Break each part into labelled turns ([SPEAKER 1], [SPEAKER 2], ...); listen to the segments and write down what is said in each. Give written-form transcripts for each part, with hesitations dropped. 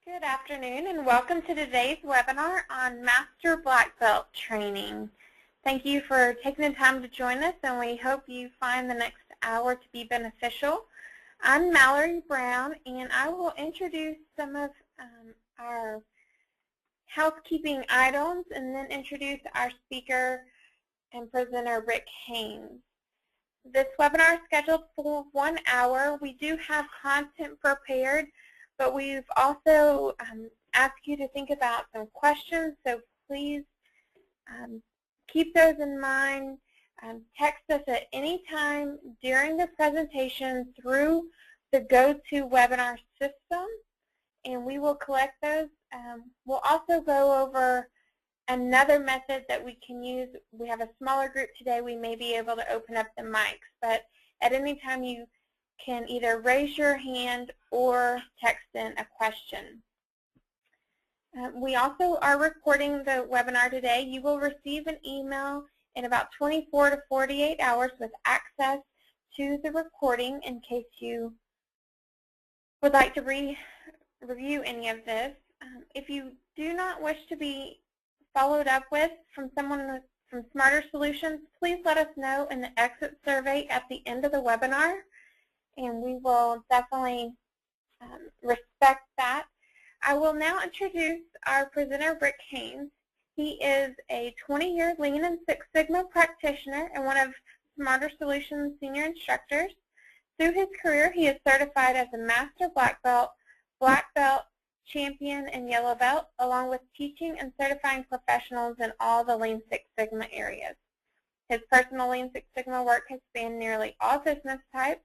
[SPEAKER 1] Good afternoon and welcome to today's webinar on Master Black Belt Training. Thank you for taking the time to join us, and we hope you find the next hour to be beneficial. I'm Mallory Brown, and I will introduce some of our housekeeping items and then introduce our speaker and presenter, Rick Haynes. This webinar is scheduled for 1 hour. We do have content prepared, but we've also asked you to think about some questions, so please keep those in mind. Text us at any time during the presentation through the GoToWebinar system, and we will collect those. We'll also go over another method that we can use. We have a smaller group today. We may be able to open up the mics, but at any time you can either raise your hand or text in a question. We also are recording the webinar today. You will receive an email in about 24 to 48 hours with access to the recording in case you would like to review any of this. If you do not wish to be followed up with from someone from Smarter Solutions, please let us know in the exit survey at the end of the webinar, and we will definitely respect that. I will now introduce our presenter, Rick Haynes. He is a 20-year Lean and Six Sigma practitioner and one of Smarter Solutions senior instructors. Through his career, he is certified as a Master Black Belt, Champion, and Yellow Belt, along with teaching and certifying professionals in all the Lean Six Sigma areas. His personal Lean Six Sigma work has spanned nearly all business types,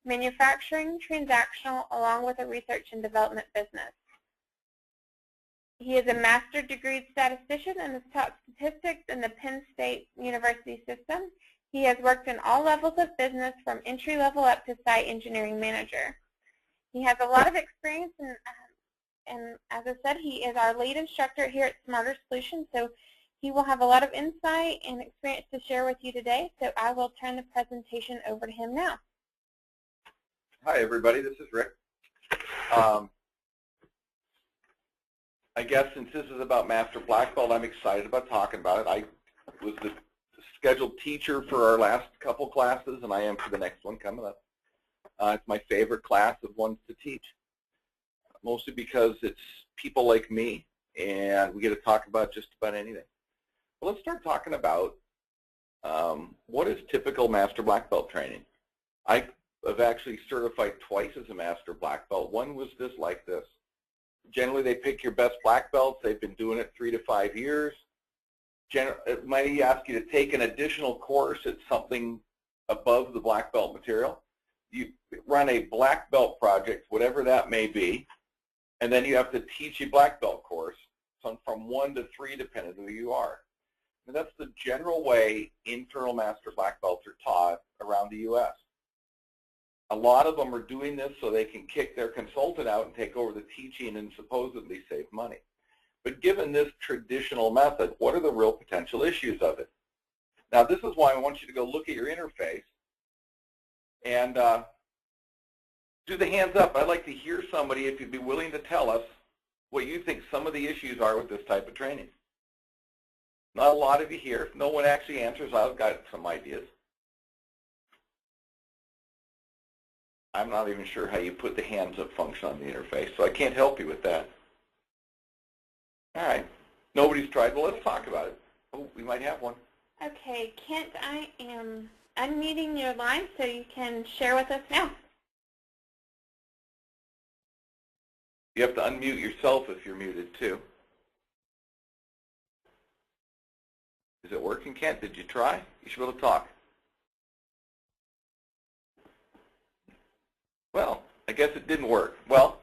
[SPEAKER 1] manufacturing, transactional, along with a research and development business. He is a master's degree statistician and has taught statistics in the Penn State University system. He has worked in all levels of business from entry level up to site engineering manager. He has a lot of experience, and as I said, he is our lead instructor here at Smarter Solutions, so he will have a lot of insight and experience to share with you today, so I will turn the presentation over to him now.
[SPEAKER 2] Hi, everybody. This is Rick. I guess since this is about Master Black Belt, I'm excited about talking about it. I was the scheduled teacher for our last couple classes, and I am for the next one coming up. It's my favorite class of ones to teach, mostly because it's people like me, and we get to talk about just about anything. Well, let's start talking about what is typical Master Black Belt training. I've actually certified twice as a Master Black Belt. One was just like this. Generally, they pick your best black belts. They've been doing it 3 to 5 years. It might ask you to take an additional course at something above the black belt material. You run a black belt project, whatever that may be, and then you have to teach a black belt course, from 1 to 3, depending on who you are. And that's the general way internal Master Black Belts are taught around the U.S. A lot of them are doing this so they can kick their consultant out and take over the teaching and supposedly save money. But given this traditional method, what are the real potential issues of it? Now, this is why I want you to go look at your interface and do the hands up. I'd like to hear somebody, if you'd be willing to tell us what you think some of the issues are with this type of training. Not a lot of you here. If no one actually answers, I've got some ideas. I'm not even sure how you put the hands up function on the interface, so I can't help you with that. All right. Nobody's tried. Well, let's talk about it. Oh, we might have one.
[SPEAKER 1] Okay, Kent, I am unmuting your line so you can share with us now.
[SPEAKER 2] You have to unmute yourself if you're muted, too. Is it working, Kent? Did you try? You should be able to talk. Well, I guess it didn't work. Well,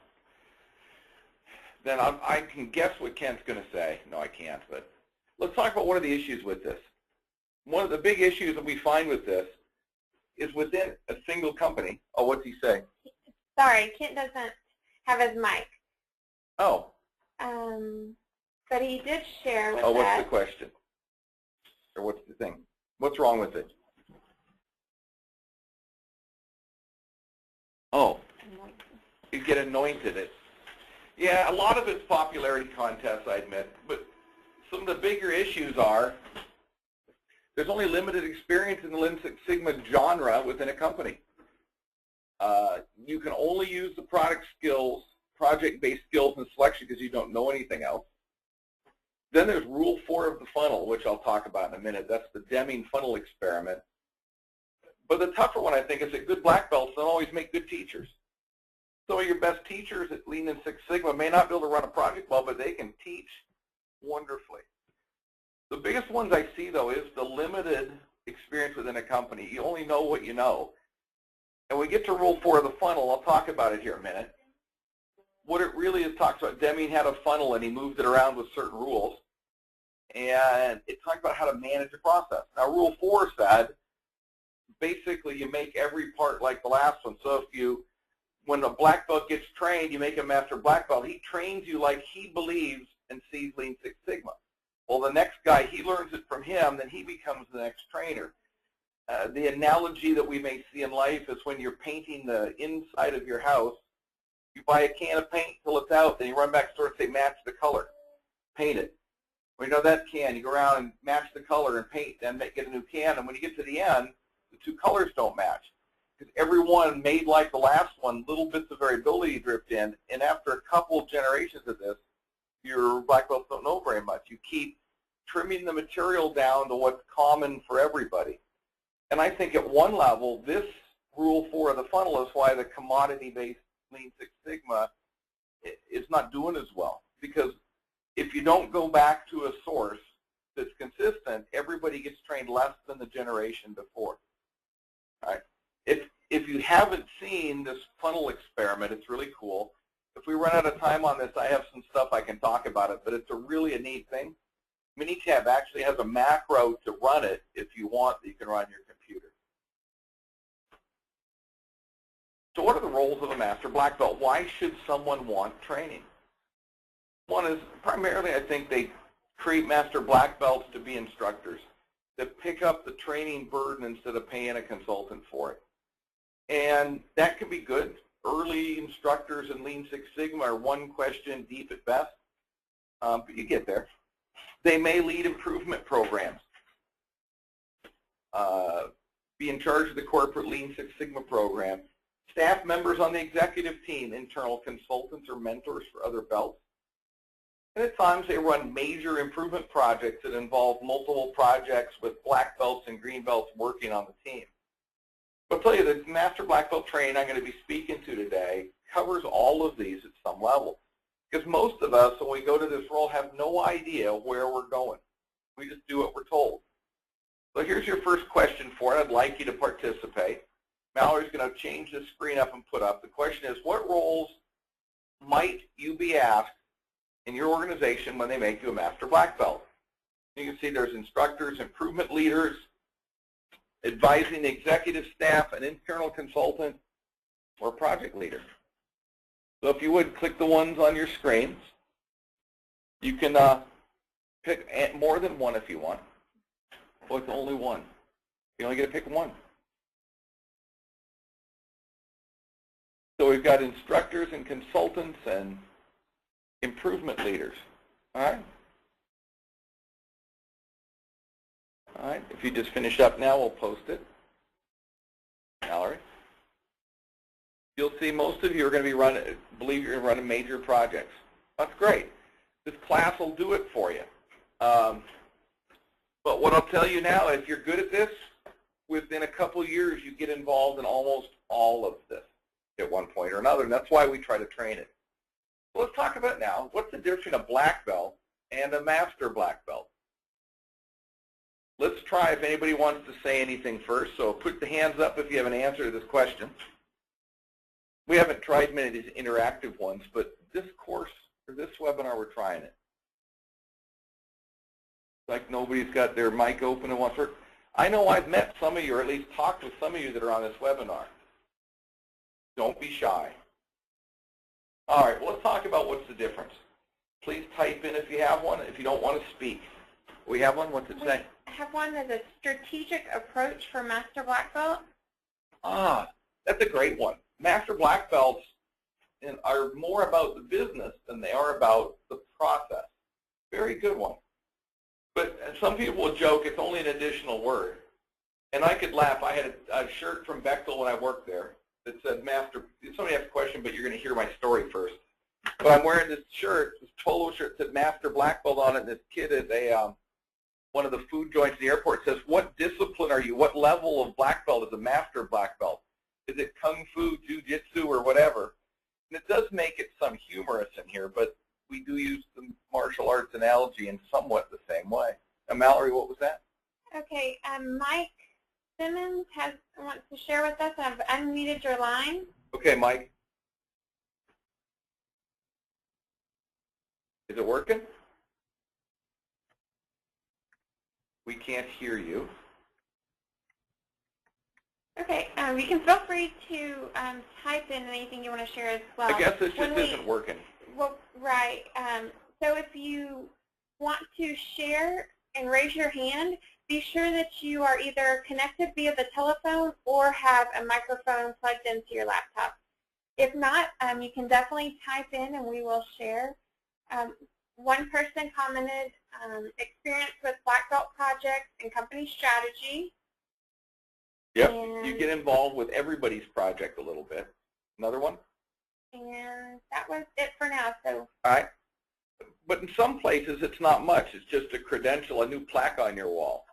[SPEAKER 2] then I can guess what Kent's going to say. No, I can't, but let's talk about one of the issues with this. One of the big issues that we find with this is within a single company. Oh, what's he saying?
[SPEAKER 1] Sorry, Kent doesn't have his mic.
[SPEAKER 2] Oh.
[SPEAKER 1] But he did share with us.
[SPEAKER 2] Oh, what's the question? Or what's the thing? What's wrong with it? Oh, you get anointed. Yeah, a lot of it's popularity contests, I admit, but some of the bigger issues are there's only limited experience in the Lean Six Sigma genre within a company. You can only use the product skills, project-based skills and selection because you don't know anything else. Then there's Rule 4 of the funnel, which I'll talk about in a minute. That's the Deming funnel experiment. But the tougher one, I think, is that good black belts don't always make good teachers. Some of your best teachers at Lean and Six Sigma may not be able to run a project well, but they can teach wonderfully. The biggest ones I see, though, is the limited experience within a company. You only know what you know. And when we get to Rule 4 of the funnel, I'll talk about it here in a minute. What it really is talks about, Deming had a funnel and he moved it around with certain rules. And it talks about how to manage a process. Now, Rule 4 said, basically, you make every part like the last one. So when a black belt gets trained, you make a master black belt. He trains you like he believes and sees Lean Six Sigma. Well, the next guy, he learns it from him, then he becomes the next trainer. The analogy that we may see in life is when you're painting the inside of your house, you buy a can of paint till it's out, then you run back to the store and say, match the color, paint it. When you know that can, you go around and match the color and paint, then get a new can, and when you get to the end, the two colors don't match. Because every one made like the last one, little bits of variability dripped in, and after a couple of generations of this, your black belts don't know very much. You keep trimming the material down to what's common for everybody. And I think at one level, this Rule 4 of the funnel is why the commodity-based Lean Six Sigma is not doing as well. Because if you don't go back to a source that's consistent, everybody gets trained less than the generation before. All right? If you haven't seen this funnel experiment, it's really cool. If we run out of time on this, I have some stuff I can talk about it, but it's really a neat thing. Minitab actually has a macro to run it if you want that you can run on your computer. So what are the roles of a master black belt? Why should someone want training? One is primarily, I think, they create master black belts to be instructors that pick up the training burden instead of paying a consultant for it. And that can be good. Early instructors in Lean Six Sigma are one question deep at best, but you get there. They may lead improvement programs, be in charge of the corporate Lean Six Sigma program, staff members on the executive team, internal consultants or mentors for other belts. And at times they run major improvement projects that involve multiple projects with black belts and green belts working on the team. I'll tell you, the master black belt training I'm going to be speaking to today covers all of these at some level. Because most of us, when we go to this role, have no idea where we're going. We just do what we're told. So here's your first question for it. I'd like you to participate. Mallory's going to change the screen up and put up. The question is, what roles might you be asked in your organization when they make you a master black belt? You can see there's instructors, improvement leaders, advising the executive staff, an internal consultant, or project leader. So if you would, click the ones on your screens. You can pick more than one if you want. Well, it's only one. You only get to pick one. So we've got instructors and consultants and improvement leaders. All right? All right. If you just finish up now, we'll post it. Mallory? You'll see most of you are going to be believe you're going to run major projects. That's great. This class will do it for you. But what I'll tell you now, if you're good at this, within a couple years you get involved in almost all of this at one point or another, and that's why we try to train it. So let's talk about now, what's the difference between a black belt and a master black belt? Let's try if anybody wants to say anything first. So put the hands up if you have an answer to this question. We haven't tried many of these interactive ones, but this course, or this webinar, we're trying it. Like nobody's got their mic open and wants to. I know I've met some of you, or at least talked with some of you that are on this webinar. Don't be shy. All right, well, let's talk about what's the difference. Please type in if you have one, if you don't want to speak. We have one? What's it say?
[SPEAKER 1] I have one as a strategic approach for master black belt.
[SPEAKER 2] Ah, that's a great one. Master black belts, are more about the business than they are about the process. Very good one. But some people will joke it's only an additional word. And I could laugh. I had a shirt from Bechtel when I worked there that said Master. Somebody asked a question, but you're going to hear my story first. But I'm wearing this shirt, this polo shirt that said Master Black Belt on it, and this kid at one of the food joints at the airport says, "What discipline are you? What level of black belt is a Master Black Belt? Is it Kung Fu, Jiu-Jitsu, or whatever?" And it does make it some humorous in here, but we do use the martial arts analogy in somewhat the same way. Now, Mallory, what was that?
[SPEAKER 1] Okay, Mike Simmons wants to share with us. I've unmuted your line.
[SPEAKER 2] Okay, Mike. Is it working? We can't hear you.
[SPEAKER 1] Okay, you can feel free to type in anything you want to share as well.
[SPEAKER 2] I guess this just isn't working.
[SPEAKER 1] Well, right. So if you want to share and raise your hand, be sure that you are either connected via the telephone or have a microphone plugged into your laptop. If not, you can definitely type in and we will share. One person commented experience with black belt projects and company strategy.
[SPEAKER 2] Yep, you get involved with everybody's project a little bit. Another one?
[SPEAKER 1] And that was it for now. So.
[SPEAKER 2] All right. But in some places, it's not much. It's just a credential, a new plaque on your wall.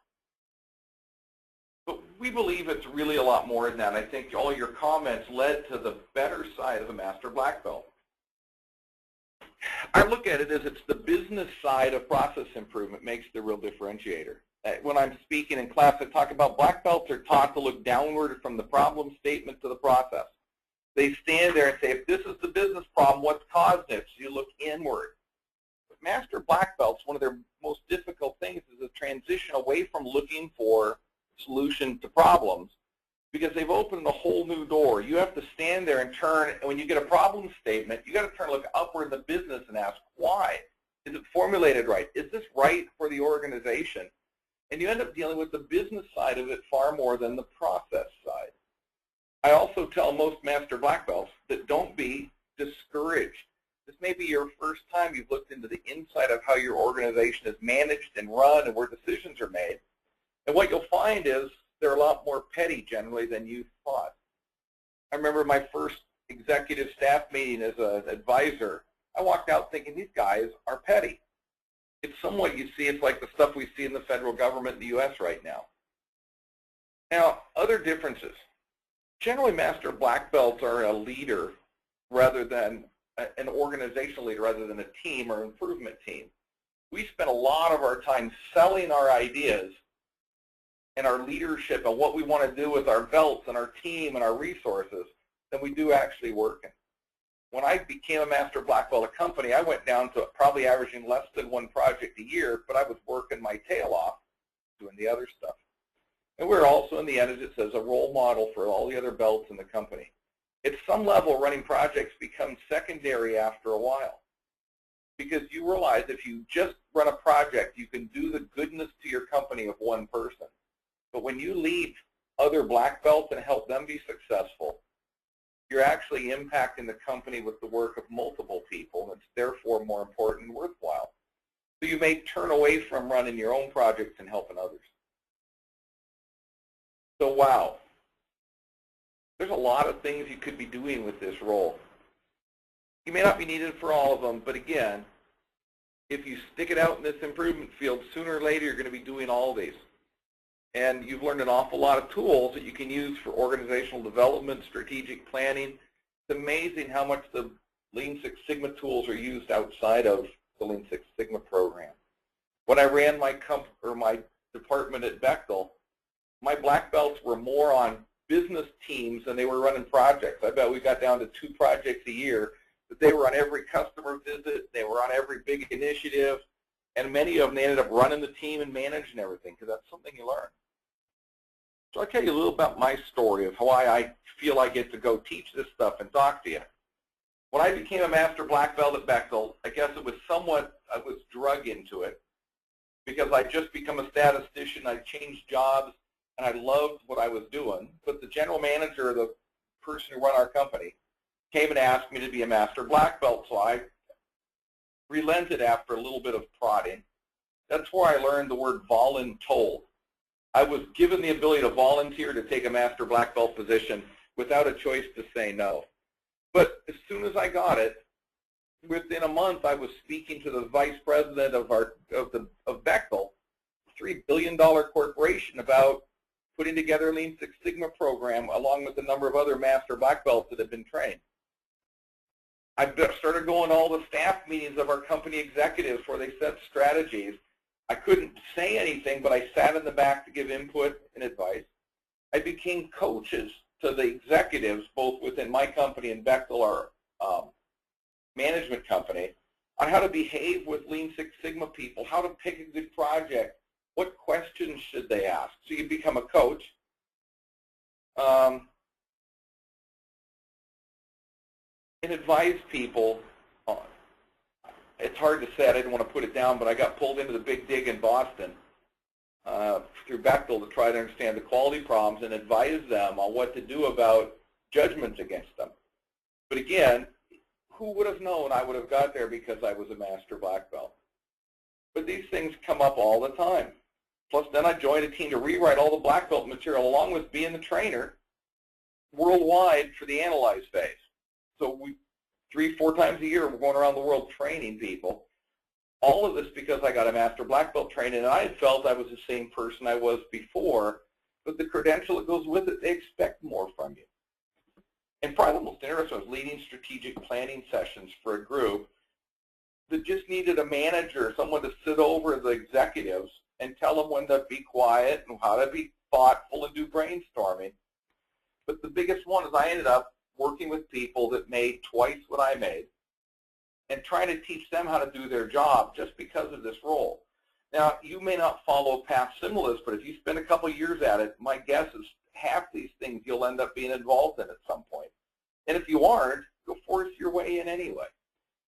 [SPEAKER 2] But we believe it's really a lot more than that. I think all your comments led to the better side of a Master Black Belt. I look at it as it's the business side of process improvement makes the real differentiator. When I'm speaking in class, I talk about black belts are taught to look downward from the problem statement to the process. They stand there and say, if this is the business problem, what's caused it? So you look inward. But Master Black Belts, one of their most difficult things is the transition away from looking for solution to problems, because they've opened a whole new door. You have to stand there and turn, and when you get a problem statement, you got to turn and look upward in the business and ask, why? Is it formulated right? Is this right for the organization? And you end up dealing with the business side of it far more than the process side. I also tell most Master Black Belts that don't be discouraged. This may be your first time you've looked into the inside of how your organization is managed and run and where decisions are made. And what you'll find is they're a lot more petty generally than you thought. I remember my first executive staff meeting as an advisor. I walked out thinking these guys are petty. It's somewhat you see, it's like the stuff we see in the federal government in the U.S. right now. Now, other differences. Generally, Master Black Belts are a leader rather than an organizational leader rather than a team or improvement team. We spend a lot of our time selling our ideas and our leadership and what we want to do with our belts and our team and our resources than we do actually working. When I became a Master Black Belt at a company, I went down to probably averaging less than one project a year, but I was working my tail off doing the other stuff. And we're also, in the end, as it says, a role model for all the other belts in the company. At some level, running projects becomes secondary after a while, because you realize if you just run a project, you can do the goodness to your company of one person. But when you lead other black belts and help them be successful, you're actually impacting the company with the work of multiple people, and it's therefore more important and worthwhile. So you may turn away from running your own projects and helping others. So wow, there's a lot of things you could be doing with this role. You may not be needed for all of them, but again, if you stick it out in this improvement field, sooner or later you're going to be doing all these. And you've learned an awful lot of tools that you can use for organizational development, strategic planning. It's amazing how much the Lean Six Sigma tools are used outside of the Lean Six Sigma program. When I ran my department at Bechtel, my black belts were more on business teams than they were running projects. I bet we got down to 2 projects a year, but they were on every customer visit, they were on every big initiative, and many of them they ended up running the team and managing everything, because that's something you learn. So I'll tell you a little about my story of why I feel I get to go teach this stuff and talk to you. When I became a Master Black Belt at Bechtel, I guess it was somewhat, I was drug into it, because I'd just become a statistician, I'd changed jobs, and I loved what I was doing. But the general manager, the person who ran our company, came and asked me to be a master black belt, so I relented after a little bit of prodding. That's where I learned the word voluntold. I was given the ability to volunteer to take a master black belt position without a choice to say no. But as soon as I got it, within a month I was speaking to the vice president of Bechtel, a $3 billion corporation, about putting together a Lean Six Sigma program along with a number of other master black belts that had been trained. I started going to all the staff meetings of our company executives where they set strategies. I couldn't say anything, but I sat in the back to give input and advice. I became coaches to the executives, both within my company and Bechtel, our management company, on how to behave with Lean Six Sigma people, how to pick a good project, what questions should they ask. So you become a coach. And advise people on. It's hard to say, I didn't want to put it down, but I got pulled into the big dig in Boston through Bechtel to try to understand the quality problems and advise them on what to do about judgments against them. But again, who would have known I would have got there because I was a master black belt? But these things come up all the time. Plus, then I joined a team to rewrite all the black belt material along with being the trainer worldwide for the analyze phase. So 3-4 times a year, we're going around the world training people. All of this because I got a master black belt training, and I had felt I was the same person I was before, but the credential that goes with it, they expect more from you. And probably the most interesting was leading strategic planning sessions for a group that just needed a manager, someone to sit over the executives and tell them when to be quiet and how to be thoughtful and do brainstorming. But the biggest one is I ended up working with people that made twice what I made and trying to teach them how to do their job just because of this role. Now, you may not follow a path similar to this, but if you spend a couple of years at it, my guess is half these things you'll end up being involved in at some point. And if you aren't, you'll force your way in anyway.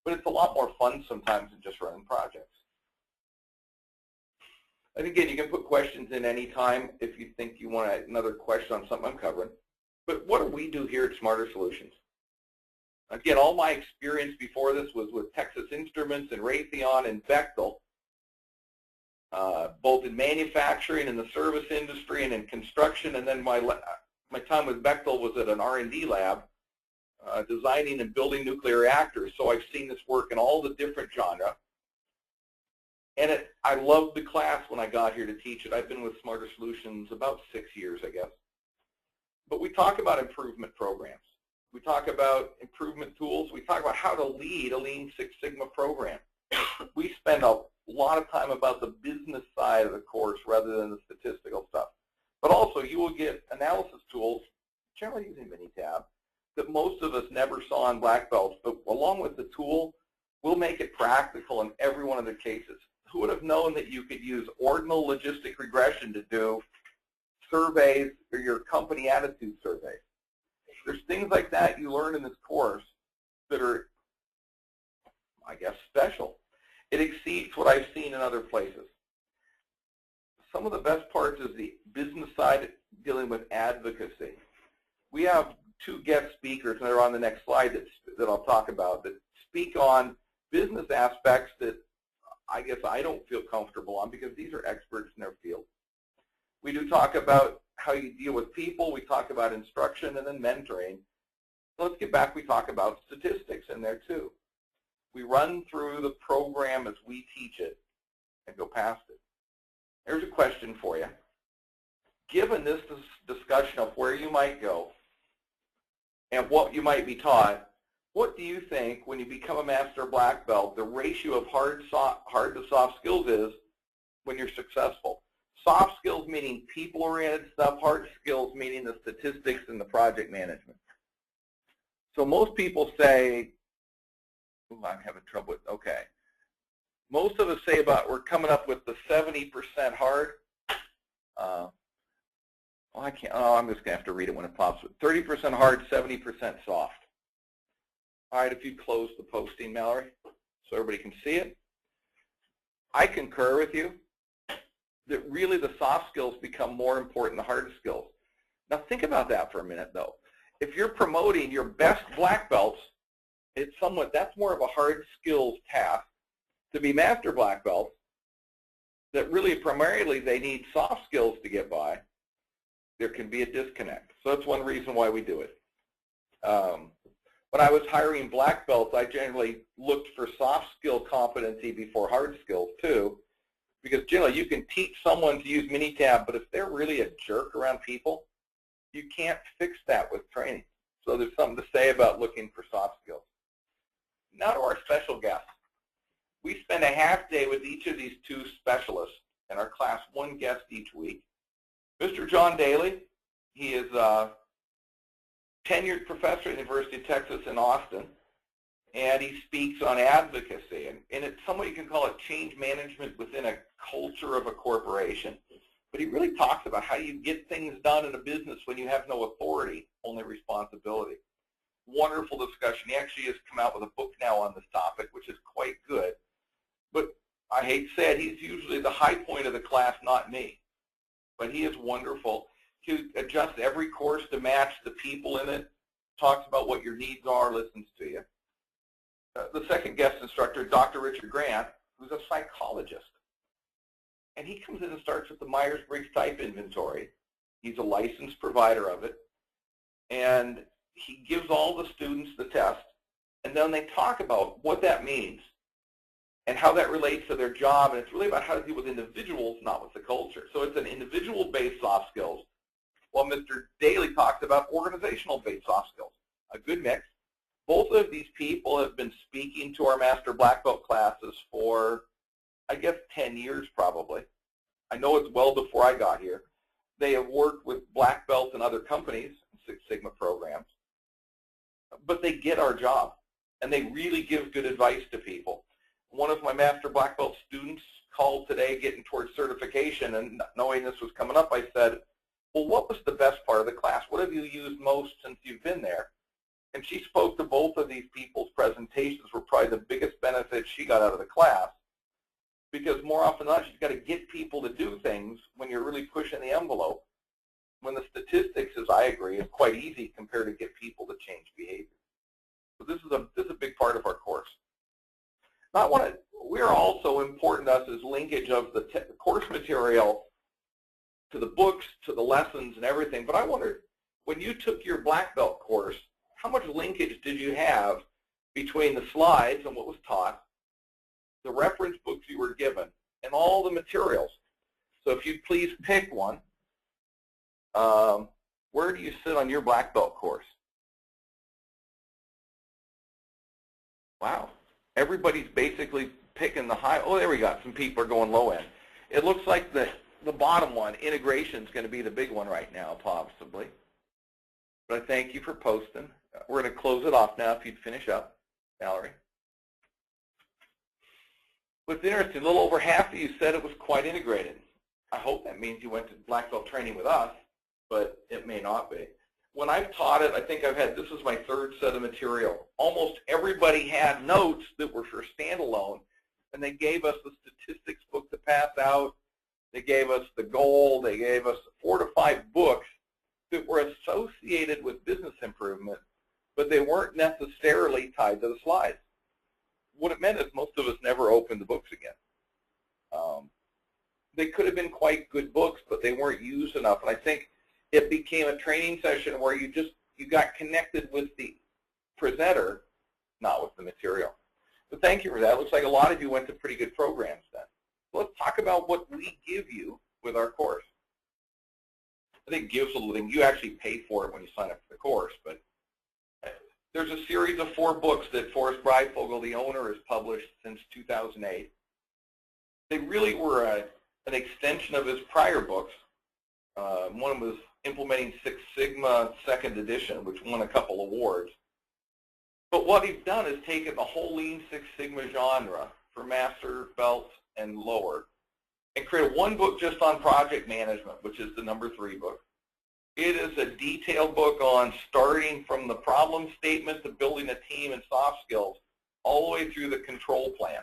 [SPEAKER 2] But it's a lot more fun sometimes than just running projects. And again, you can put questions in any time if you think you want another question on something I'm covering. But what do we do here at Smarter Solutions? Again, all my experience before this was with Texas Instruments and Raytheon and Bechtel, both in manufacturing and the service industry and in construction. And then my time with Bechtel was at an R&D lab designing and building nuclear reactors. So I've seen this work in all the different genres. And I loved the class when I got here to teach it. I've been with Smarter Solutions about 6 years, I guess. But we talk about improvement programs. We talk about improvement tools. We talk about how to lead a Lean Six Sigma program. We spend a lot of time about the business side of the course rather than the statistical stuff. But also, you will get analysis tools, generally using Minitab, that most of us never saw in black belts. But along with the tool, we'll make it practical in every one of the cases. Who would have known that you could use ordinal logistic regression to do surveys or your company attitude surveys? There's things like that you learn in this course that are, I guess, special. It exceeds what I've seen in other places. Some of the best parts is the business side dealing with advocacy. We have 2 guest speakers, and they're on the next slide that I'll talk about, that speak on business aspects that I guess I don't feel comfortable on because these are experts in their field. We do talk about how you deal with people. We talk about instruction and then mentoring. So let's get back. We talk about statistics in there too. We run through the program as we teach it and go past it. Here's a question for you. Given this discussion of where you might go and what you might be taught, what do you think when you become a master black belt, the ratio of hard to soft skills is when you're successful? Soft skills meaning people-oriented stuff, hard skills meaning the statistics and the project management. So most people say, oh, I'm having trouble with, okay. Most of us say about we're coming up with the 70% hard. I can't, I'm just going to have to read it when it pops. 30% hard, 70% soft. All right, if you close the posting, Mallory, so everybody can see it. I concur with you that really the soft skills become more important than the hard skills. Now think about that for a minute, though. if you're promoting your best black belts, that's more of a hard skills task. To be master black belts, that really primarily they need soft skills to get by, there can be a disconnect. So that's one reason why we do it. When I was hiring black belts, I generally looked for soft skill competency before hard skills too, because generally you can teach someone to use Minitab, but if they're really a jerk around people, you can't fix that with training. So there's something to say about looking for soft skills. Now to our special guests. We spend a half day with each of these two specialists in our class, one guest each week. Mr. John Daly, he is a tenured professor at the University of Texas in Austin, and he speaks on advocacy. And it's somewhat you can call it change management within a culture of a corporation. But he really talks about how you get things done in a business when you have no authority, only responsibility. Wonderful discussion. He actually has come out with a book now on this topic, which is quite good. But I hate to say it, he's usually the high point of the class, not me. But he is wonderful. He adjusts every course to match the people in it, talks about what your needs are, listens to you. The second guest instructor, Dr. Richard Grant, who's a psychologist. And he comes in and starts with the Myers-Briggs type inventory. He's a licensed provider of it. And he gives all the students the test. And then they talk about what that means and how that relates to their job. And it's really about how to deal with individuals, not with the culture. So it's an individual-based soft skills, while Mr. Daly talks about organizational-based soft skills. A good mix. Both of these people have been speaking to our Master Black Belt classes for, I guess, 10 years probably. I know it's well before I got here. They have worked with black belts and other companies, Six Sigma programs, but they get our job, and they really give good advice to people. One of my Master Black Belt students called today getting towards certification, and knowing this was coming up, I said, well, what was the best part of the class? What have you used most since you've been there? And she spoke to both of these people's presentations were probably the biggest benefit she got out of the class, because more often than not, you've got to get people to do things when you're really pushing the envelope. When the statistics, as I agree, is quite easy compared to get people to change behavior. So this is a big part of our course. Now, we're also important to us as linkage of the course material to the books, to the lessons and everything. But I wondered, when you took your black belt course, how much linkage did you have between the slides and what was taught, the reference books you were given, and all the materials? So if you'd please pick one, where do you sit on your black belt course? Wow. Everybody's basically picking the high. Oh, there we go. Some people are going low end. It looks like the bottom one, integration, is going to be the big one right now, possibly. But I thank you for posting. We're going to close it off now if you'd finish up, Valerie. What's interesting, a little over half of you said it was quite integrated. I hope that means you went to black belt training with us, but it may not be. When I've taught it, I think this is my third set of material. Almost everybody had notes that were for standalone, and they gave us the statistics book to pass out. They gave us the goal. They gave us 4 to 5 books that were associated with business improvement, but they weren't necessarily tied to the slides. What it meant is most of us never opened the books again. They could have been quite good books, but they weren't used enough. And I think it became a training session where you got connected with the presenter, not with the material. So thank you for that. It looks like a lot of you went to pretty good programs then. So let's talk about what we give you with our course. I think gives a little thing. You actually pay for it when you sign up for the course, but there's a series of 4 books that Forrest Breifogel, the owner, has published since 2008. They really were an extension of his prior books. One was Implementing Six Sigma, 2nd edition, which won a couple awards. But what he's done is taken the whole Lean Six Sigma genre for master belts and lower and created one book just on project management, which is the number 3 book. It is a detailed book on starting from the problem statement to building a team and soft skills all the way through the control plan.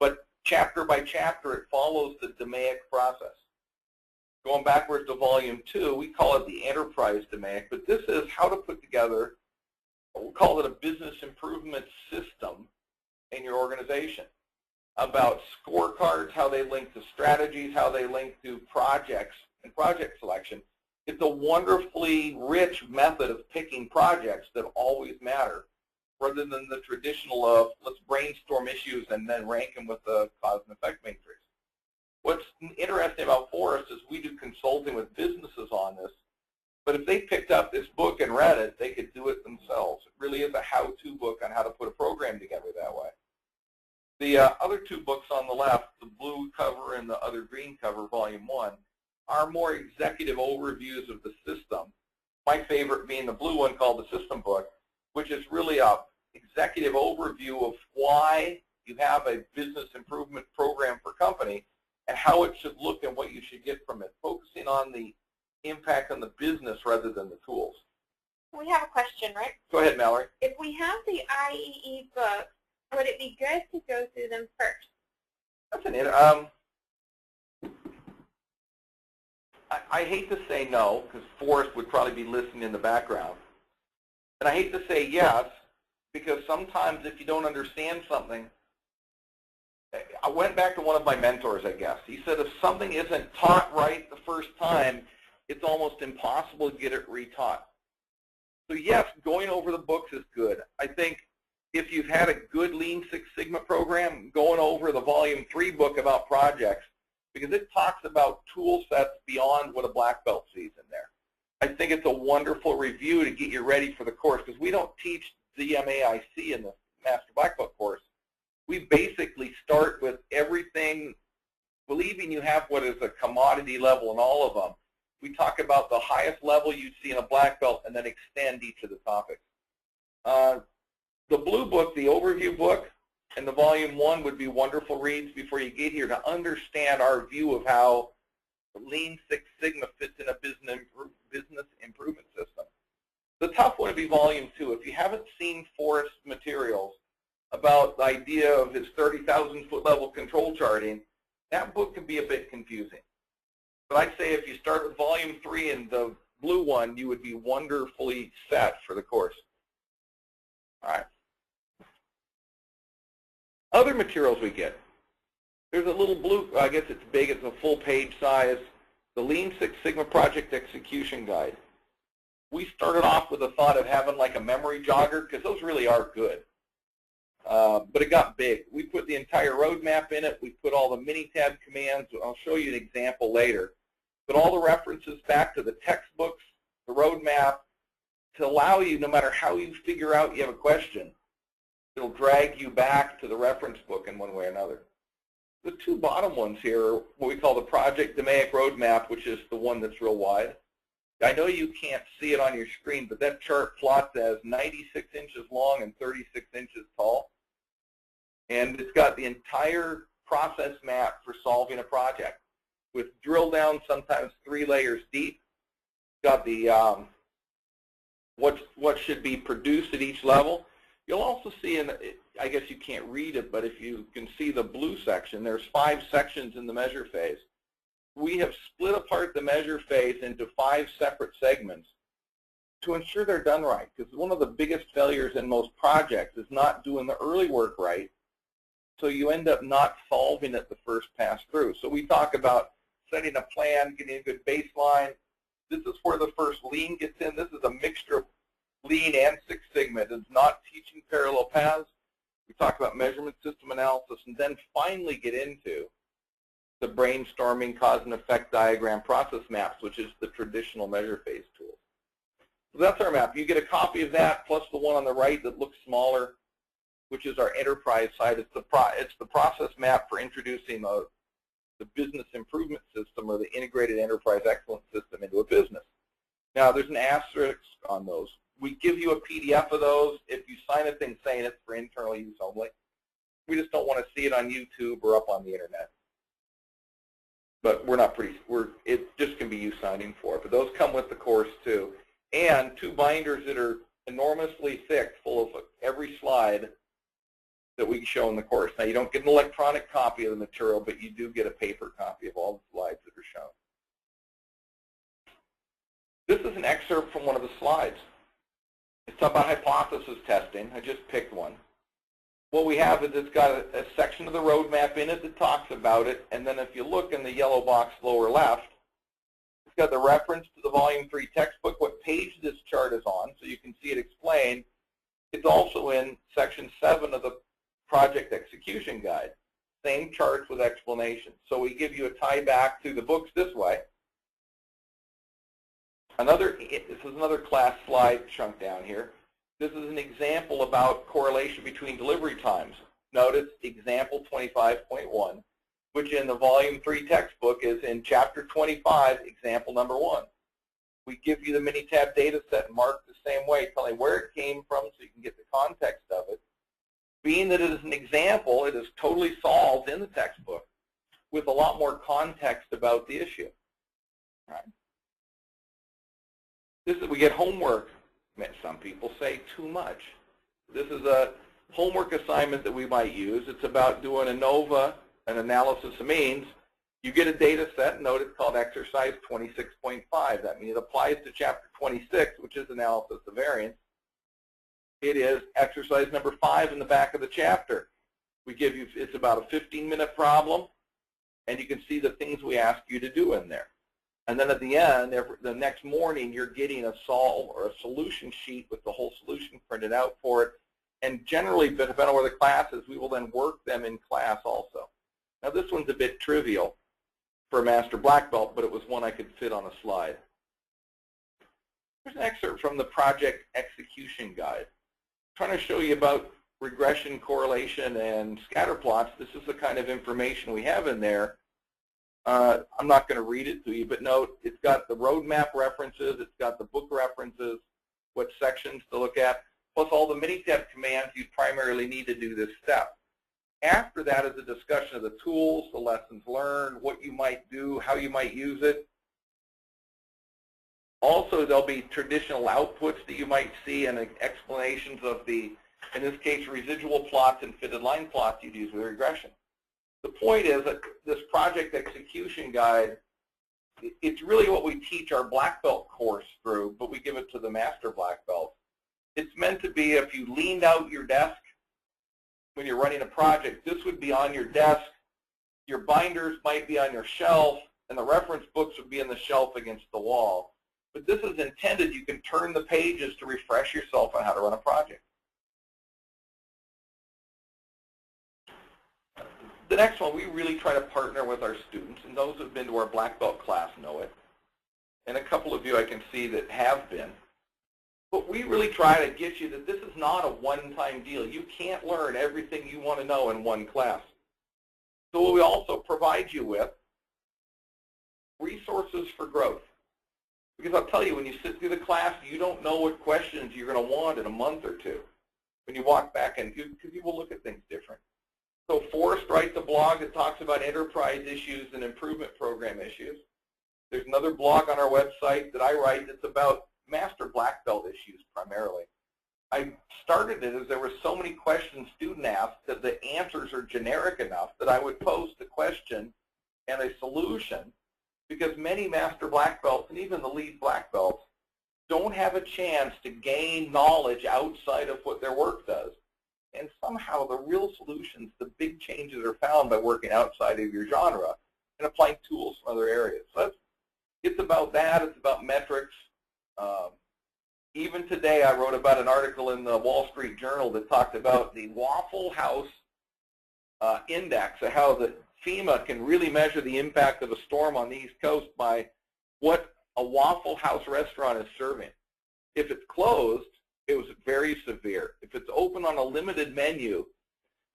[SPEAKER 2] But chapter by chapter, it follows the DMAIC process. Going backwards to volume 2, we call it the enterprise domain, but this is how to put together, we'll call it a business improvement system in your organization, about scorecards, how they link to strategies, how they link to projects and project selection. It's a wonderfully rich method of picking projects that always matter, rather than the traditional of let's brainstorm issues and then rank them with the cause and effect matrix. What's interesting about Forrest is we do consulting with businesses on this, but if they picked up this book and read it, they could do it themselves. It really is a how-to book on how to put a program together that way. The other two books on the left, the blue cover and the other green cover, volume 1, are more executive overviews of the system. My favorite being the blue one called the System Book, which is really a executive overview of why you have a business improvement program for company and how it should look and what you should get from it, focusing on the impact on the business rather than the tools.
[SPEAKER 1] We have a question, right?
[SPEAKER 2] Go ahead, Mallory.
[SPEAKER 1] If we have the IEE books, would it be good to go through them first?
[SPEAKER 2] That's an I hate to say no, because Forrest would probably be listening in the background. And I hate to say yes, because sometimes if you don't understand something, I went back to one of my mentors, I guess. He said if something isn't taught right the first time, it's almost impossible to get it retaught. So yes, going over the books is good. I think if you've had a good Lean Six Sigma program, going over the volume 3 book about projects, because it talks about tool sets beyond what a black belt sees in there. I think it's a wonderful review to get you ready for the course, because we don't teach ZMAIC in the Master Black Belt course. We basically start with everything, believing you have what is a commodity level in all of them. We talk about the highest level you'd see in a black belt and then extend each of the topics. The blue book, the overview book, and the volume 1 would be wonderful reads before you get here to understand our view of how Lean Six Sigma fits in a business improvement system. The tough one would be volume 2. If you haven't seen Forrest's materials about the idea of his 30,000-foot level control charting, that book can be a bit confusing. But I'd say if you start with volume 3 and the blue one, you would be wonderfully set for the course. All right. Other materials we get. There's a little blue, I guess it's big, it's a full page size, the Lean Six Sigma Project Execution Guide. We started off with the thought of having like a memory jogger, because those really are good. But it got big. We put the entire roadmap in it. We put all the mini-tab commands. I'll show you an example later. But all the references back to the textbooks, the roadmap, to allow you, no matter how you figure out you have a question, it'll drag you back to the reference book in one way or another. The two bottom ones here are what we call the Project DMAIC Roadmap, which is the one that's real wide. I know you can't see it on your screen, but that chart plots as 96 inches long and 36 inches tall. And it's got the entire process map for solving a project, with drill down sometimes 3 layers deep. It's got the what should be produced at each level. You'll also see, I guess you can't read it, but if you can see the blue section, there's 5 sections in the measure phase. We have split apart the measure phase into 5 separate segments to ensure they're done right, because one of the biggest failures in most projects is not doing the early work right, so you end up not solving it the first pass through. So we talk about setting a plan, getting a good baseline. This is where the first Lean gets in. This is a mixture of Lean and Six Sigma. It is not teaching parallel paths. We talk about measurement system analysis, and then finally get into the brainstorming cause and effect diagram process maps, which is the traditional measure phase tool. So that's our map. You get a copy of that, plus the one on the right that looks smaller, which is our enterprise side. It's the process map for introducing the business improvement system, or the integrated enterprise excellence system, into a business. Now, there's an asterisk on those. We give you a PDF of those if you sign a thing saying it's for internal use only. We just don't want to see it on YouTube or up on the internet. But it just can be you signing for it. But those come with the course too. And 2 binders that are enormously thick, full of every slide that we show in the course. Now, you don't get an electronic copy of the material, but you do get a paper copy of all the slides that are shown. This is an excerpt from one of the slides. It's about hypothesis testing. I just picked one. What we have is it's got a section of the roadmap in it that talks about it, and then if you look in the yellow box lower left, it's got the reference to the Volume 3 textbook, what page this chart is on, so you can see it explained. It's also in Section 7 of the Project Execution Guide. Same charts with explanations. So we give you a tie back to the books this way. This is another class slide chunk down here. This is an example about correlation between delivery times. Notice example 25.1, which in the Volume 3 textbook is in Chapter 25, example number 1. We give you the Minitab data set marked the same way, telling where it came from so you can get the context of it. Being that it is an example, it is totally solved in the textbook with a lot more context about the issue. Right? We get homework. Some people say too much. This is a homework assignment that we might use. It's about doing ANOVA, an analysis of means. You get a data set, note it's called exercise 26.5. That means it applies to chapter 26, which is analysis of variance. It is exercise number 5 in the back of the chapter. We give you, it's about a 15-minute problem, and you can see the things we ask you to do in there. And then at the end, the next morning, you're getting a solve or a solution sheet with the whole solution printed out for it. And generally, depending on where the class is, we will then work them in class also. Now, this one's a bit trivial for a Master Black Belt, but it was one I could fit on a slide. Here's an excerpt from the Project Execution Guide. I'm trying to show you about regression, correlation, and scatter plots. This is the kind of information we have in there. I'm not going to read it to you, but note it's got the roadmap references, it's got the book references, what sections to look at, plus all the Minitab commands you primarily need to do this step. After that is a discussion of the tools, the lessons learned, what you might do, how you might use it. Also, there'll be traditional outputs that you might see and explanations of the, in this case, residual plots and fitted line plots you'd use with regression. The point is that this Project Execution Guide, it's really what we teach our Black Belt course through, but we give it to the Master Black Belt. It's meant to be if you leaned out your desk when you're running a project, this would be on your desk, your binders might be on your shelf, and the reference books would be on the shelf against the wall. But this is intended, you can turn the pages to refresh yourself on how to run a project. The next one, we really try to partner with our students, and those who have been to our Black Belt class know it. And a couple of you I can see that have been. But we really try to get you that this is not a one-time deal. You can't learn everything you want to know in one class. So we also provide you with resources for growth. Because I'll tell you, when you sit through the class, you don't know what questions you're going to want in a month or two. When you walk back in, because you will look at things different. So Forrest writes a blog that talks about enterprise issues and improvement program issues. There's another blog on our website that I write that's about Master Black Belt issues primarily. I started it as there were so many questions students asked that the answers are generic enough that I would post a question and a solution, because many Master Black Belts and even the lead Black Belts don't have a chance to gain knowledge outside of what their work does. And somehow the real solutions, the big changes are found by working outside of your genre and applying tools from other areas. So it's about that. It's about metrics. Even today I wrote about an article in the Wall Street Journal that talked about the Waffle House index, of how the FEMA can really measure the impact of a storm on the East Coast by what a Waffle House restaurant is serving. If it's closed, it was very severe. If it's open on a limited menu,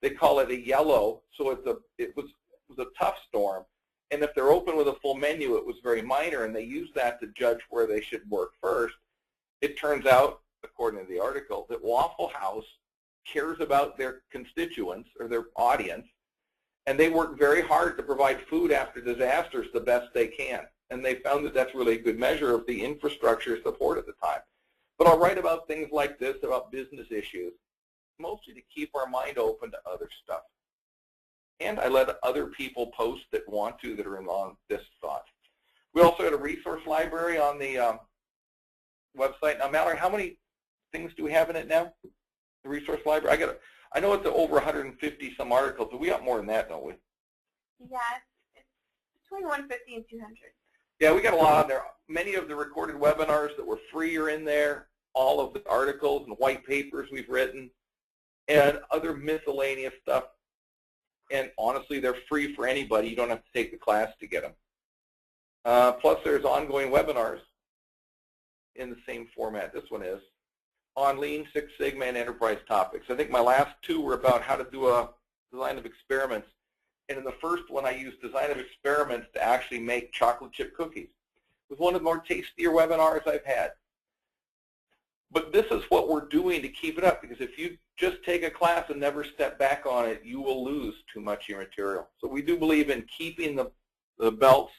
[SPEAKER 2] they call it a yellow, so it was a tough storm. And if they're open with a full menu, it was very minor, and they use that to judge where they should work first. It turns out, according to the article, that Waffle House cares about their constituents or their audience, and they work very hard to provide food after disasters the best they can. And they found that that's really a good measure of the infrastructure support at the time. But I'll write about things like this, about business issues, mostly to keep our mind open to other stuff. And I let other people post that want to, that are on this thought. We also had a resource library on the website. Now, Mallory, how many things do we have in it now? The resource library? I know it's over 150 some articles, but we got more than that, don't we?
[SPEAKER 1] Yeah, it's between 150 and 200.
[SPEAKER 2] Yeah, we got a lot on there. Many of the recorded webinars that were free are in there. All of the articles and white papers we've written, and other miscellaneous stuff. And honestly, they're free for anybody. You don't have to take the class to get them. Plus, there's ongoing webinars in the same format. This one is on Lean, Six Sigma, and enterprise topics. I think my last two were about how to do a design of experiments. And in the first one, I used design of experiments to actually make chocolate chip cookies. It was one of the more tastier webinars I've had. But this is what we're doing to keep it up, because if you just take a class and never step back on it, you will lose too much of your material. So we do believe in keeping the belts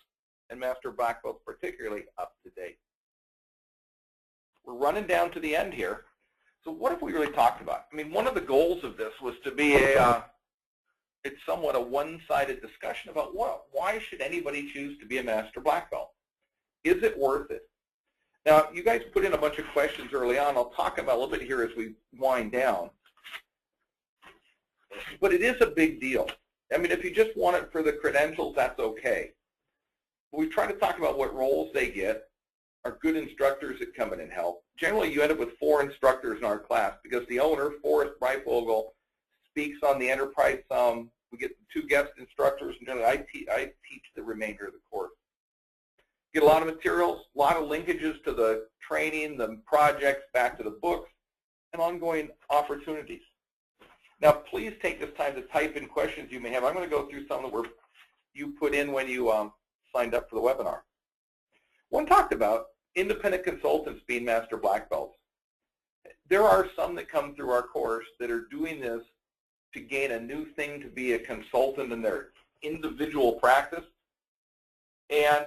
[SPEAKER 2] and Master Black Belts particularly up to date. We're running down to the end here. So what have we really talked about? I mean, one of the goals of this was to be it's somewhat a one-sided discussion about why should anybody choose to be a Master Black Belt? Is it worth it? Now, you guys put in a bunch of questions early on. I'll talk about a little bit here as we wind down. But it is a big deal. I mean, if you just want it for the credentials, that's okay. We try to talk about what roles they get, are good instructors that come in and help. Generally, you end up with 4 instructors in our class because the owner, Forrest Breifogel, speaks on the enterprise some. We get 2 guest instructors, and generally I teach the remainder of the course. Get a lot of materials, a lot of linkages to the training, the projects, back to the books, and ongoing opportunities. Now, please take this time to type in questions you may have. I'm going to go through some that you put in when you signed up for the webinar. One talked about independent consultants being Master Black Belts. There are some that come through our course that are doing this to gain a new thing to be a consultant in their individual practice. And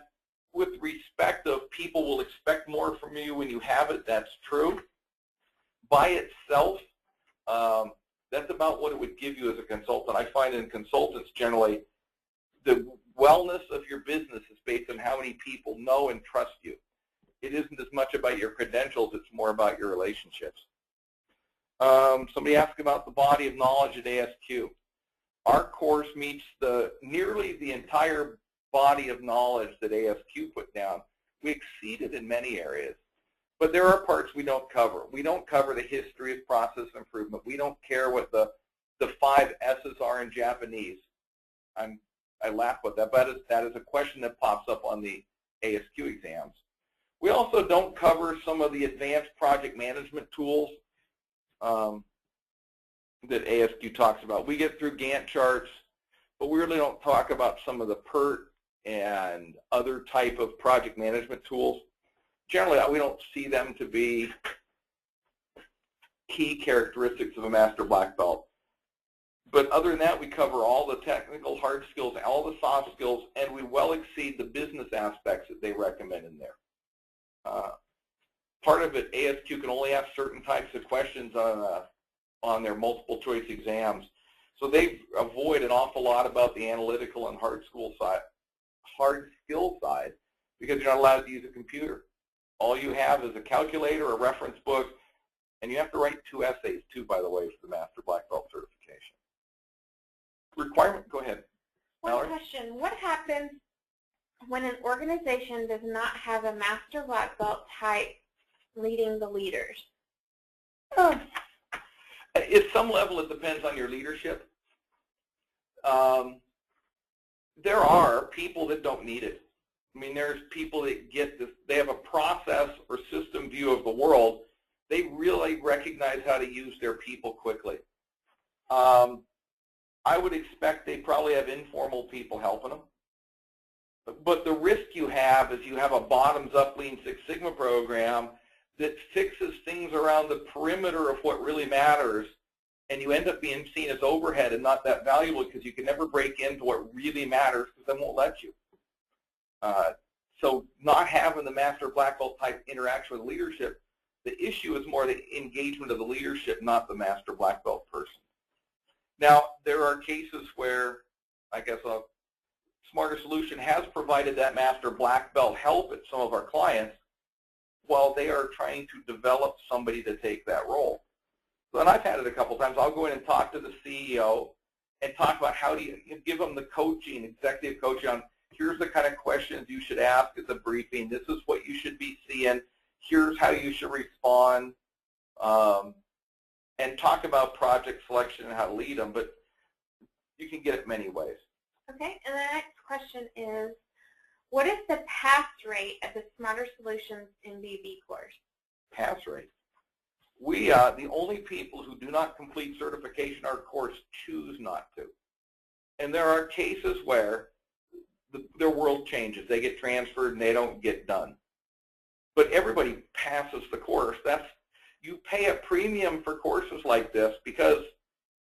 [SPEAKER 2] with respect of people will expect more from you when you have it, that's true. By itself, that's about what it would give you as a consultant. I find in consultants generally, the wellness of your business is based on how many people know and trust you. It isn't as much about your credentials, it's more about your relationships. Somebody asked about the body of knowledge at ASQ. Our course meets nearly the entire body of knowledge that ASQ put down. We exceeded in many areas, but there are parts we don't cover. We don't cover the history of process improvement. We don't care what the 5 S's are in Japanese. I laugh at that, but that is a question that pops up on the ASQ exams. We also don't cover some of the advanced project management tools that ASQ talks about. We get through Gantt charts, but we really don't talk about some of the PERT and other type of project management tools. Generally, we don't see them to be key characteristics of a Master Black Belt. But other than that, we cover all the technical hard skills, all the soft skills, and we well exceed the business aspects that they recommend in there. Part of it, ASQ can only ask certain types of questions on their multiple choice exams. So they avoid an awful lot about the analytical and hard skill side because you're not allowed to use a computer. All you have is a calculator, a reference book, and you have to write 2 essays too, by the way, for the Master Black Belt certification. Requirement, go ahead.
[SPEAKER 1] One question, what happens when an organization does not have a Master Black Belt type leading the leaders?
[SPEAKER 2] At some level, it depends on your leadership. There are people that don't need it. I mean, there's people that get this, they have a process or system view of the world. They really recognize how to use their people quickly. I would expect they probably have informal people helping them. But the risk you have is you have a bottoms-up Lean Six Sigma program that fixes things around the perimeter of what really matters, and you end up being seen as overhead and not that valuable because you can never break into what really matters because they won't let you. So not having the Master Black Belt type interaction with leadership, the issue is more the engagement of the leadership, not the Master Black Belt person. Now, there are cases where, I guess a Smarter Solution has provided that Master Black Belt help at some of our clients, while they are trying to develop somebody to take that role. So, and I've had it a couple times. I'll go in and talk to the CEO and talk about how do you give them the coaching, executive coaching on here's the kind of questions you should ask at the briefing. This is what you should be seeing. Here's how you should respond. And talk about project selection and how to lead them. But you can get it many ways.
[SPEAKER 1] Okay, and the next question is, what is the pass rate of the Smarter Solutions MBB course?
[SPEAKER 2] Pass rate. We, the only people who do not complete certification in our course choose not to. And there are cases where their world changes. They get transferred and they don't get done. But everybody passes the course. You pay a premium for courses like this because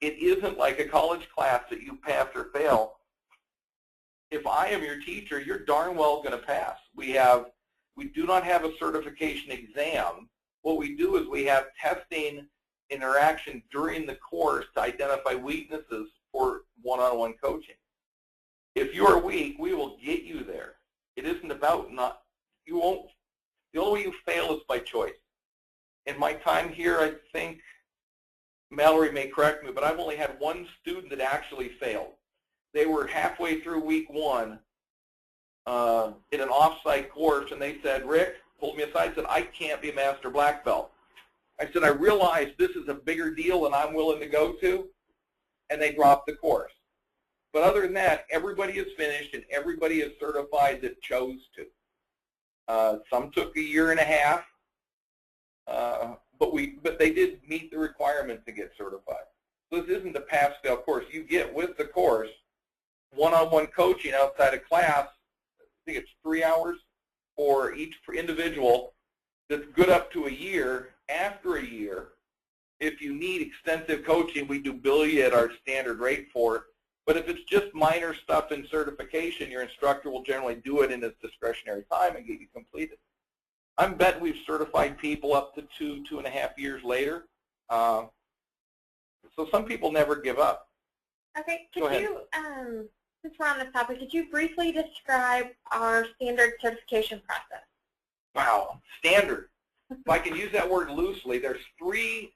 [SPEAKER 2] it isn't like a college class that you pass or fail. If I am your teacher, you're darn well going to pass. We do not have a certification exam. What we do is we have testing interaction during the course to identify weaknesses for one-on-one coaching. If you are weak, we will get you there. It isn't about not, you won't, the only way you fail is by choice. In my time here, I think Mallory may correct me, but I've only had one student that actually failed. They were halfway through week one in an off-site course, and they said, Rick, pulled me aside and said, I can't be a master black belt. I said, I realize this is a bigger deal than I'm willing to go to, and they dropped the course. But other than that, everybody is finished, and everybody is certified that chose to. Some took a year and a half, but they did meet the requirements to get certified. So this isn't a pass-fail course. You get with the course one-on-one coaching outside of class. I think it's 3 hours for each individual. That's good up to a year. After a year, if you need extensive coaching, we do bill you at our standard rate for it. But if it's just minor stuff in certification, your instructor will generally do it in his discretionary time and get you completed. I'm betting we've certified people up to 2.5 years later. So some people never give up.
[SPEAKER 1] Okay, could you, since we're on this topic, could you briefly describe our standard certification process?
[SPEAKER 2] Wow, standard. If I can use that word loosely, there's 3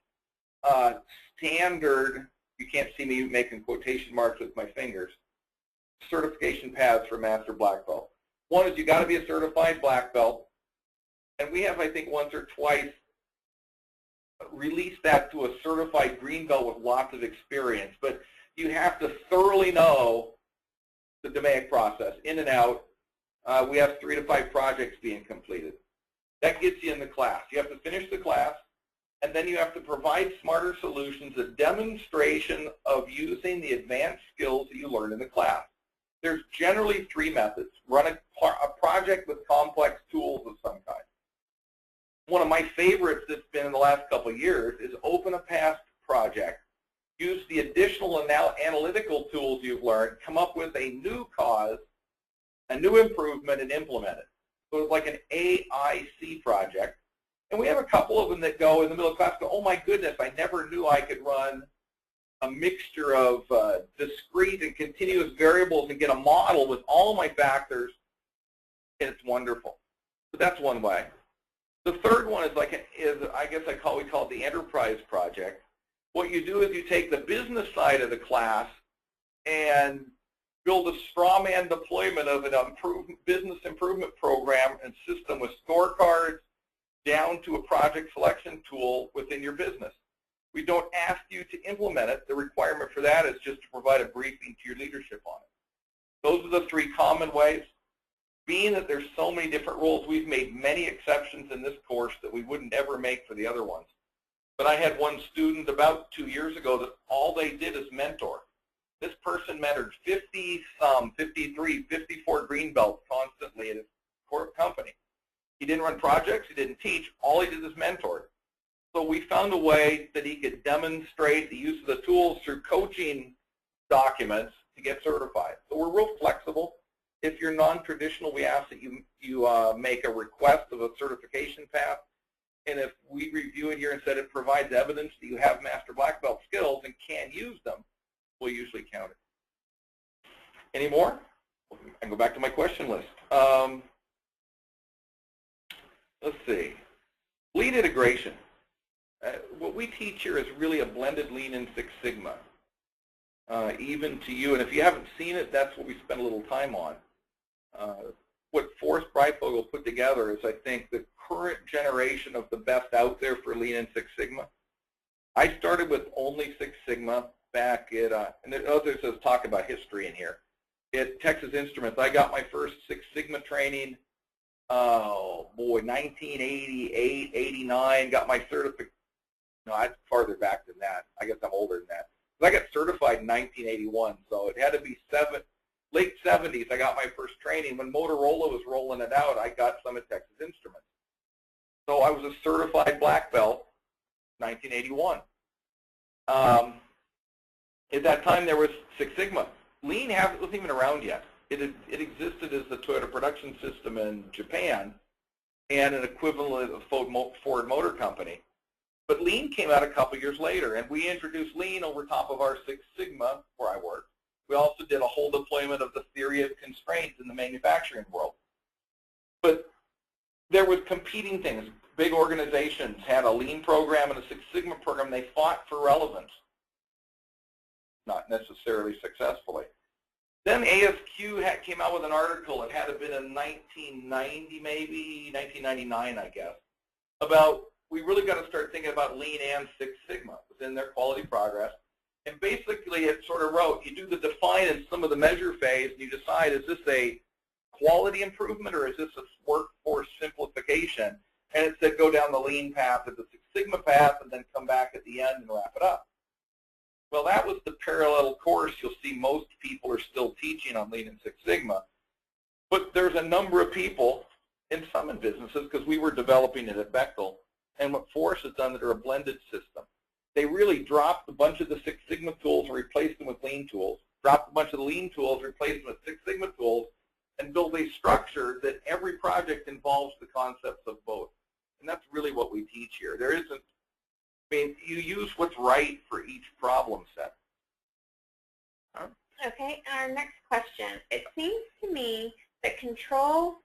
[SPEAKER 2] standard, you can't see me making quotation marks with my fingers, certification paths for master black belt. One is you got to be a certified black belt, and we have, I think, once or twice released that to a certified green belt with lots of experience. But you have to thoroughly know the DMAIC process, in and out. We have 3 to 5 projects being completed. That gets you in the class. You have to finish the class, and then you have to provide Smarter Solutions, a demonstration of using the advanced skills that you learned in the class. There's generally 3 methods. Run a project with complex tools of some kind. One of my favorites that's been in the last couple of years is open a past project, use the additional analytical tools you've learned, come up with a new cause, a new improvement, and implement it. So it's like an AIC project. And we have a couple of them that go in the middle of class, go, oh my goodness, I never knew I could run a mixture of discrete and continuous variables and get a model with all my factors, and it's wonderful. So that's one way. The third one is I guess we call it the enterprise project. What you do is you take the business side of the class and build a straw man deployment of an business improvement program and system with scorecards down to a project selection tool within your business. We don't ask you to implement it. The requirement for that is just to provide a briefing to your leadership on it. Those are the 3 common ways. Being that there's so many different roles, we've made many exceptions in this course that we wouldn't ever make for the other ones. But I had one student about 2 years ago that all they did is mentor. This person mentored 53, 54 green belts constantly at his core company. He didn't run projects, he didn't teach, all he did is mentor. So we found a way that he could demonstrate the use of the tools through coaching documents to get certified. So we're real flexible. If you're non-traditional, we ask that you make a request of a certification path. And if we review it here and said it provides evidence that you have master black belt skills and can use them, we'll usually count it. Any more? I can go back to my question list. Let's see. Lean integration. What we teach here is really a blended Lean and Six Sigma. Even to you, and if you haven't seen it, that's what we spend a little time on. What Forrest Breifogel put together is, I think, the current generation of the best out there for Lean and Six Sigma. I started with only Six Sigma back at, and there's talk about history in here. At Texas Instruments, I got my first Six Sigma training, 1988, 89, got my certificate. No, that's farther back than that. I guess I'm older than that. I got certified in 1981, so it had to be late 70s. I got my first training. When Motorola was rolling it out, I got some at Texas Instruments. So I was a certified black belt, 1981. At that time, there was Six Sigma. Lean wasn't even around yet. It existed as the Toyota production system in Japan and an equivalent of Ford Motor Company. But Lean came out a couple years later, and we introduced Lean over top of our Six Sigma, where I worked. We also did a whole deployment of the theory of constraints in the manufacturing world. But there was competing things. Big organizations had a Lean program and a Six Sigma program. They fought for relevance, not necessarily successfully. Then ASQ came out with an article, it had been in 1990 maybe, 1999 I guess, about we really got to start thinking about Lean and Six Sigma within their quality progress. And basically it sort of wrote, you do the define and some of the measure phase, and you decide, is this a quality improvement or is this a workforce simplification? And it said go down the Lean path or the Six Sigma path and then come back at the end and wrap it up. Well, that was the parallel course you'll see most people are still teaching on Lean and Six Sigma. But there's a number of people, and some in businesses, because we were developing it at Bechtel, and what Forrest has done, that are a blended system. They really dropped a bunch of the Six Sigma tools and replaced them with Lean tools, dropped a bunch of the Lean tools, replaced them with Six Sigma tools, and built a structure that every project involves the concepts of both. And that's really what we teach here. There isn't, I mean, you use what's right for each problem set.
[SPEAKER 1] Okay, our next question. It seems to me that control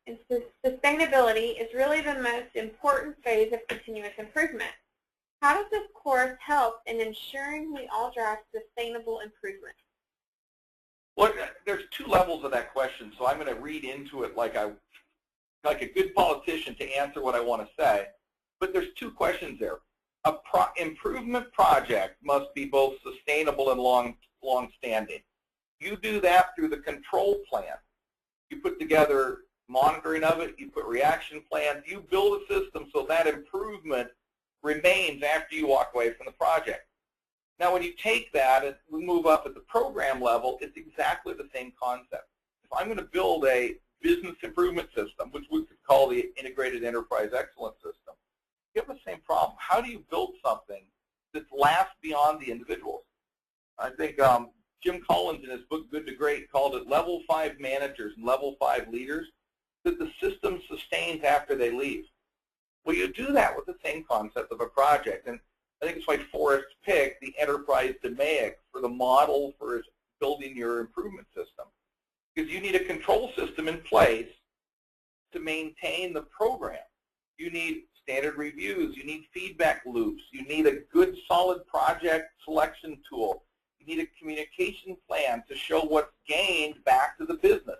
[SPEAKER 1] and sustainability is really the most important phase of continuous improvement. How does this course help in ensuring we all drive sustainable improvement?
[SPEAKER 2] Well, there's two levels of that question, so I'm going to read into it like a good politician to answer what I want to say. But there's two questions there. An improvement project must be both sustainable and long-standing. You do that through the control plan. You put together monitoring of it, you put reaction plans, you build a system so that improvement remains after you walk away from the project. Now when you take that and we move up at the program level, it's exactly the same concept. If I'm going to build a business improvement system, which we could call the Integrated Enterprise Excellence System, you have the same problem. How do you build something that lasts beyond the individuals? I think Jim Collins in his book Good to Great called it level 5 managers and level 5 leaders that the system sustains after they leave. Well, you do that with the same concept of a project, and I think it's why Forrest picked the enterprise DMAIC for the model for building your improvement system, because you need a control system in place to maintain the program. You need standard reviews, you need feedback loops, you need a good solid project selection tool, you need a communication plan to show what's gained back to the business.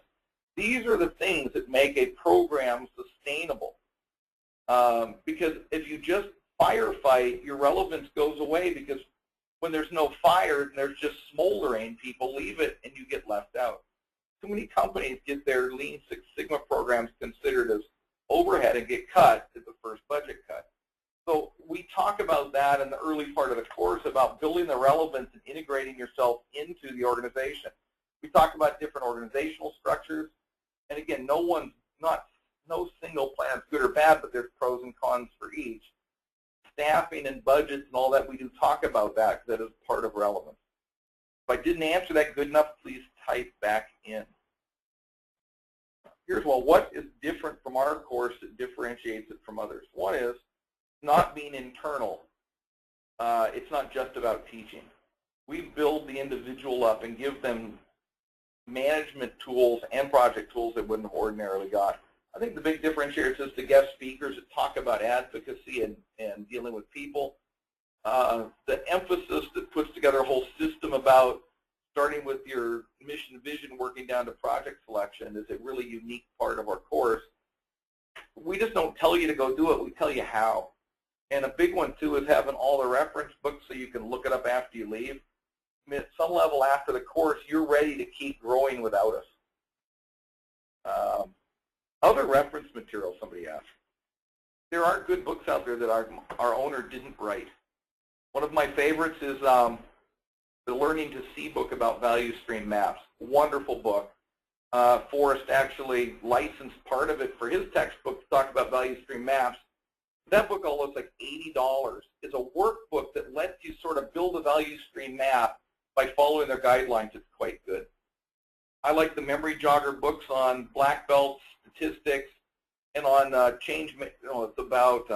[SPEAKER 2] These are the things that make a program sustainable. Because if you just firefight, your relevance goes away, because when there's no fire and there's just smoldering, people leave it and you get left out. Too many companies get their Lean Six Sigma programs considered as overhead and get cut at the first budget cut. So we talk about that in the early part of the course about building the relevance and integrating yourself into the organization. We talk about different organizational structures. And again, no single plan is good or bad, but there's pros and cons for each. Staffing and budgets and all that, we do talk about that because that is part of relevance. If I didn't answer that good enough, please type back in. Here's, well, what is different from our course that differentiates it from others? One is not being internal. It's not just about teaching. We build the individual up and give them management tools and project tools they wouldn't have ordinarily got. I think the big differentiator is the guest speakers that talk about advocacy and dealing with people. The emphasis that puts together a whole system about starting with your mission vision, working down to project selection is a really unique part of our course. We just don't tell you to go do it, we tell you how. And a big one too is having all the reference books so you can look it up after you leave. I mean, at some level after the course, you're ready to keep growing without us. Other reference material, somebody asked. There are good books out there that our owner didn't write. One of my favorites is the Learning to See book about value stream maps. Wonderful book. Forrest actually licensed part of it for his textbook to talk about value stream maps. That book almost like $80. It's a workbook that lets you sort of build a value stream map by following their guidelines. It's quite good. I like the memory jogger books on black belts, statistics, and on change. It's about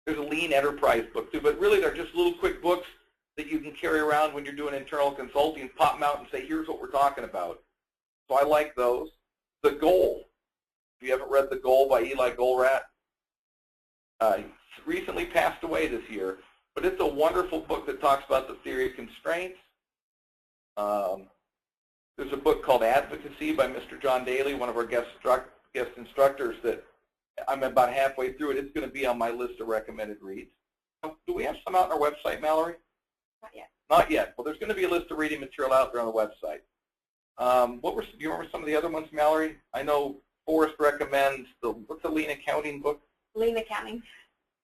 [SPEAKER 2] there's a lean enterprise book too, but really they're just little quick books that you can carry around when you're doing internal consulting, pop them out and say, here's what we're talking about. So I like those. The Goal. If you haven't read The Goal by Eli Goldratt, he recently passed away this year, but it's a wonderful book that talks about the theory of constraints. There's a book called Advocacy by Mr. John Daly, one of our guest instructors, that I'm about halfway through it. It's going to be on my list of recommended reads. Do we have some out on our website, Mallory?
[SPEAKER 1] Not yet.
[SPEAKER 2] Not yet. Well, there's going to be a list of reading material out there on the website. Do you remember some of the other ones, Mallory? I know Forrest recommends what's the Lean Accounting book?
[SPEAKER 1] Lean Accounting.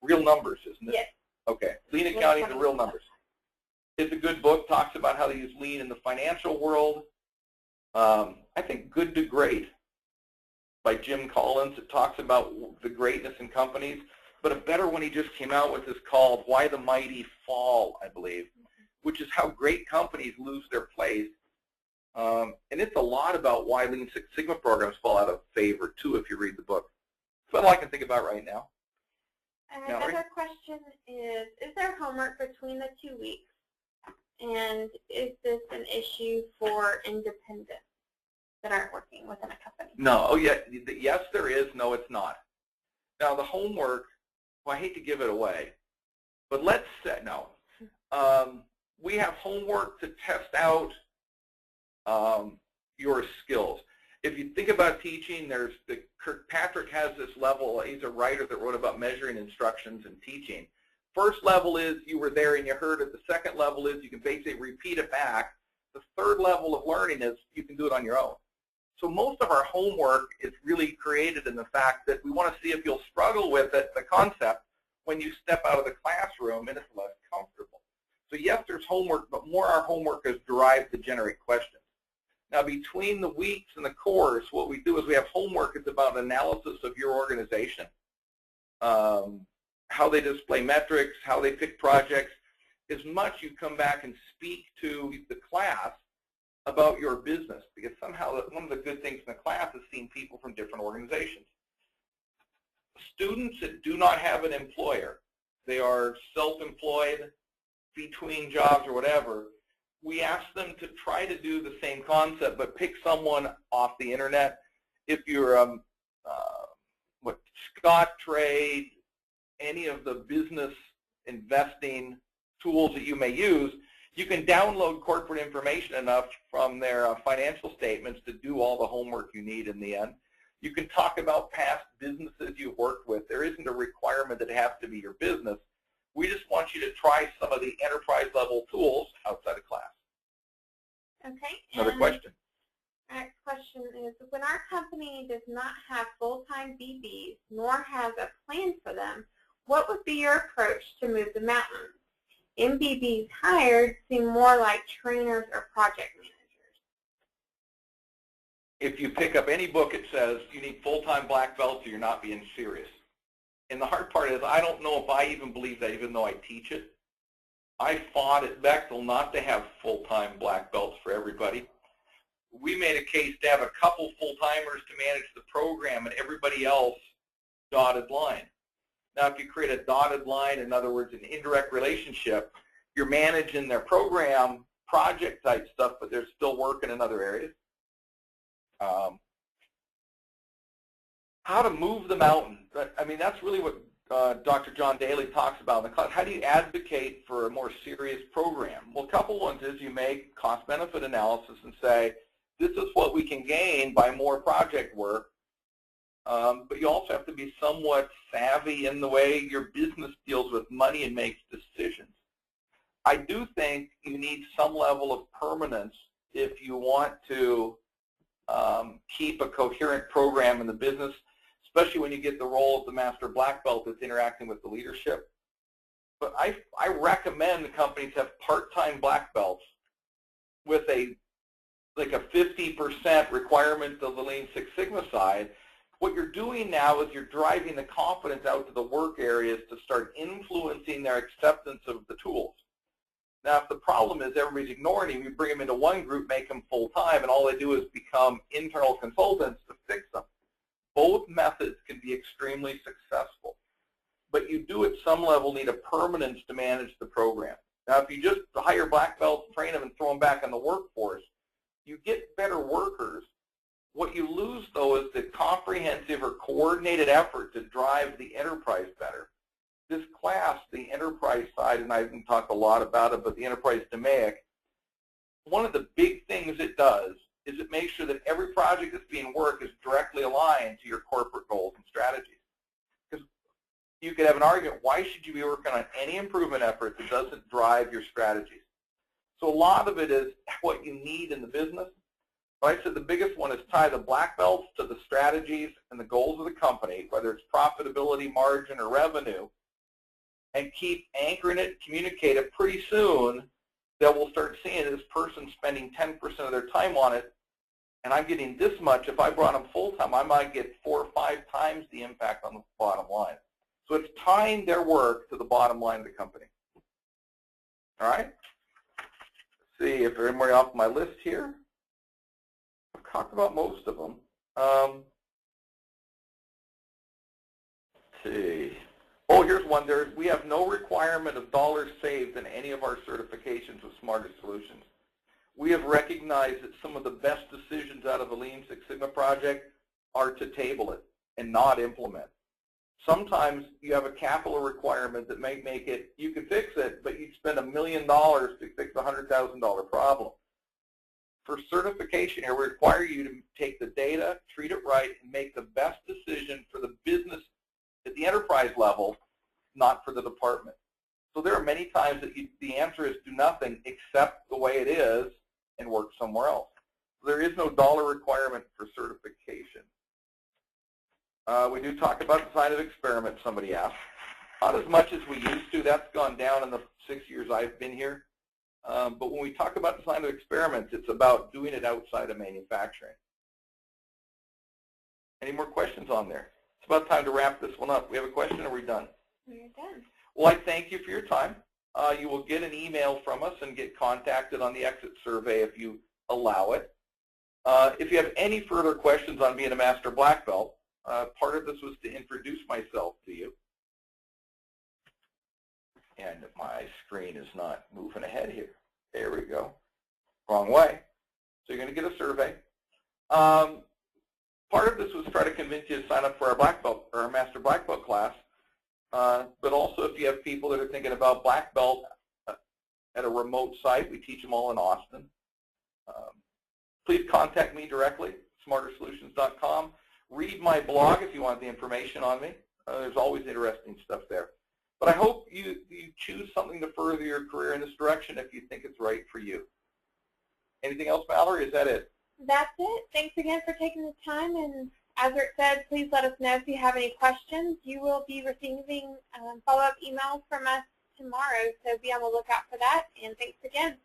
[SPEAKER 2] Real Numbers, isn't it?
[SPEAKER 1] Yes.
[SPEAKER 2] Okay. Lean Accounting to Real Numbers. It's a good book. Talks about how to use lean in the financial world. I think Good to Great by Jim Collins. It talks about the greatness in companies. But a better one he just came out with is called Why the Mighty Fall, I believe, which is how great companies lose their place. And it's a lot about why Lean Six Sigma programs fall out of favor, too, if you read the book. That's all I can think about right now.
[SPEAKER 1] Another question is there homework between the 2 weeks? And is this an issue for independents that aren't working within a company?
[SPEAKER 2] No. Oh, yeah. Yes, there is. No, it's not. Now, the homework, well, I hate to give it away, but let's say, no. We have homework to test out your skills. If you think about teaching, Kirkpatrick has this level. He's a writer that wrote about measuring instructions and teaching. First level is you were there and you heard it. The second level is you can basically repeat it back. The third level of learning is you can do it on your own. So most of our homework is really created in the fact that we want to see if you'll struggle with it, the concept, when you step out of the classroom and it's less comfortable. So yes, there's homework, but more our homework is derived to generate questions. Now between the weeks and the course, what we do is we have homework. It's about analysis of your organization. How they display metrics, how they pick projects. As much you come back and speak to the class about your business, because somehow one of the good things in the class is seeing people from different organizations. Students that do not have an employer, they are self-employed, between jobs or whatever, we ask them to try to do the same concept, but pick someone off the internet. If you're Scottrade, any of the business investing tools that you may use, you can download corporate information enough from their financial statements to do all the homework you need in the end. You can talk about past businesses you've worked with. There isn't a requirement that it has to be your business. We just want you to try some of the enterprise level tools outside of class.
[SPEAKER 1] Okay.
[SPEAKER 2] Another question.
[SPEAKER 1] Our next question is, when our company does not have full-time BBs nor has a plan for them, what would be your approach to move the mountains? MBBs hired seem more like trainers or project managers.
[SPEAKER 2] If you pick up any book, it says you need full-time black belts or you're not being serious. And the hard part is I don't know if I even believe that, even though I teach it. I fought at Bechtel not to have full-time black belts for everybody. We made a case to have a couple full-timers to manage the program and everybody else dotted line. Now, if you create a dotted line, in other words, an indirect relationship, you're managing their program, project-type stuff, but they're still working in other areas. how to move the mountain. I mean, that's really what Dr. John Daly talks about in the class. How do you advocate for a more serious program? Well, a couple ones is you make cost-benefit analysis and say, this is what we can gain by more project work, but you also have to be somewhat savvy in the way your business deals with money and makes decisions. I do think you need some level of permanence if you want to keep a coherent program in the business, especially when you get the role of the Master Black Belt that's interacting with the leadership. But I recommend the companies have part-time Black Belts with like a 50% requirement of the Lean Six Sigma side. What you're doing now is you're driving the confidence out to the work areas to start influencing their acceptance of the tools. Now, if the problem is everybody's ignoring him, you bring them into one group, make them full-time, and all they do is become internal consultants to fix them. Both methods can be extremely successful, but you do at some level need a permanence to manage the program. Now, if you just hire black belts, train them, and throw them back in the workforce, you get better workers. What you lose, though, is the comprehensive or coordinated effort to drive the enterprise better. This class, the enterprise side, and I haven't talked a lot about it, but the enterprise DMAIC, one of the big things it does is it makes sure that every project that's being worked is directly aligned to your corporate goals and strategies. Because you could have an argument, why should you be working on any improvement effort that doesn't drive your strategies? So a lot of it is what you need in the business. But I said the biggest one is tie the black belts to the strategies and the goals of the company, whether it's profitability, margin, or revenue, and keep anchoring it, communicate it. Pretty soon that we'll start seeing this person spending 10% of their time on it, and I'm getting this much. If I brought them full-time, I might get 4 or 5 times the impact on the bottom line. So it's tying their work to the bottom line of the company. All right? Let's see if there's anybody off my list here. I've talked about most of them. Let's see. Oh, here's one. We have no requirement of dollars saved in any of our certifications with Smarter Solutions. We have recognized that some of the best decisions out of the Lean Six Sigma project are to table it and not implement. Sometimes you have a capital requirement that may make it, you can fix it, but you'd spend $1 million to fix a $100,000 problem. For certification here, we require you to take the data, treat it right, and make the best decision for the business at the enterprise level, not for the department. So there are many times that the answer is do nothing except the way it is and work somewhere else. So there is no dollar requirement for certification. We do talk about design of experiments, somebody asked. Not as much as we used to. That's gone down in the 6 years I've been here. But when we talk about design of experiments, it's about doing it outside of manufacturing. Any more questions on there? It's about time to wrap this one up. We have a question, or are we done?
[SPEAKER 1] We're done.
[SPEAKER 2] Well, I thank you for your time. You will get an email from us and get contacted on the exit survey if you allow it. If you have any further questions on being a Master Black Belt, part of this was to introduce myself to you. And my screen is not moving ahead here. There we go. Wrong way. So you're going to get a survey. Part of this was try to convince you to sign up for our Black Belt or our Master Black Belt class. But also if you have people that are thinking about Black Belt at a remote site, we teach them all in Austin. Please contact me directly, smartersolutions.com. Read my blog if you want the information on me. There's always interesting stuff there. But I hope you choose something to further your career in this direction if you think it's right for you. Anything else, Mallory? Is that it?
[SPEAKER 1] That's it. Thanks again for taking the time. And as Rick said, please let us know if you have any questions. You will be receiving follow-up emails from us tomorrow, so be on the lookout for that. And thanks again.